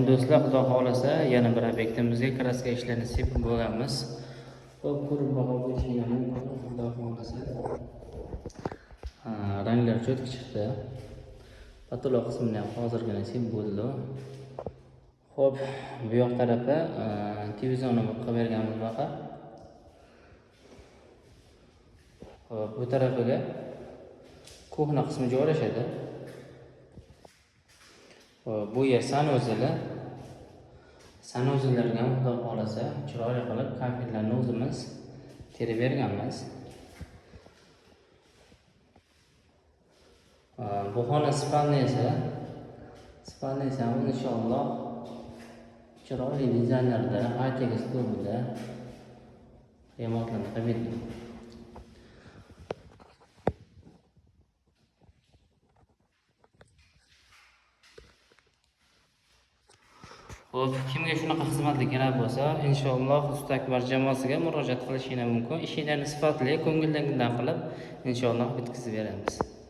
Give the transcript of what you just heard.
Do'stlar, xudo xolasa yana bir obyektimizga kraska ishlarini sepib bo'lganmiz. Xo'p, ko'rib baho berishingiz mumkin, xudo xolasa. Ranglar cho'tki chiqdi. Patoloq qismini ham hozirgina sepib bo'ldi. Xo'p, bu yoq tarafi televizorni qilib berganmiz bunaqa. Xo'p, bu tarafiga kuxna qismi joylashadi. Bu yer sanuzillarga xudo xolasa chiroyli qilib konfetlarni o'zimiz terib berganmiz. Bu xona spalniyasi ham inshaalloh chiroyli dizaynerda, high-tech uslubida remontlanib qo'yildi. Xo'p, kimga shunaqa xizmatli kerak bo'lsa, inshaalloh Usta Akbar jamoasiga murojaat qilishingiz mumkin. Ishinglarni sifatli, ko'ngildan qilib, inshaalloh bitkazib beramiz.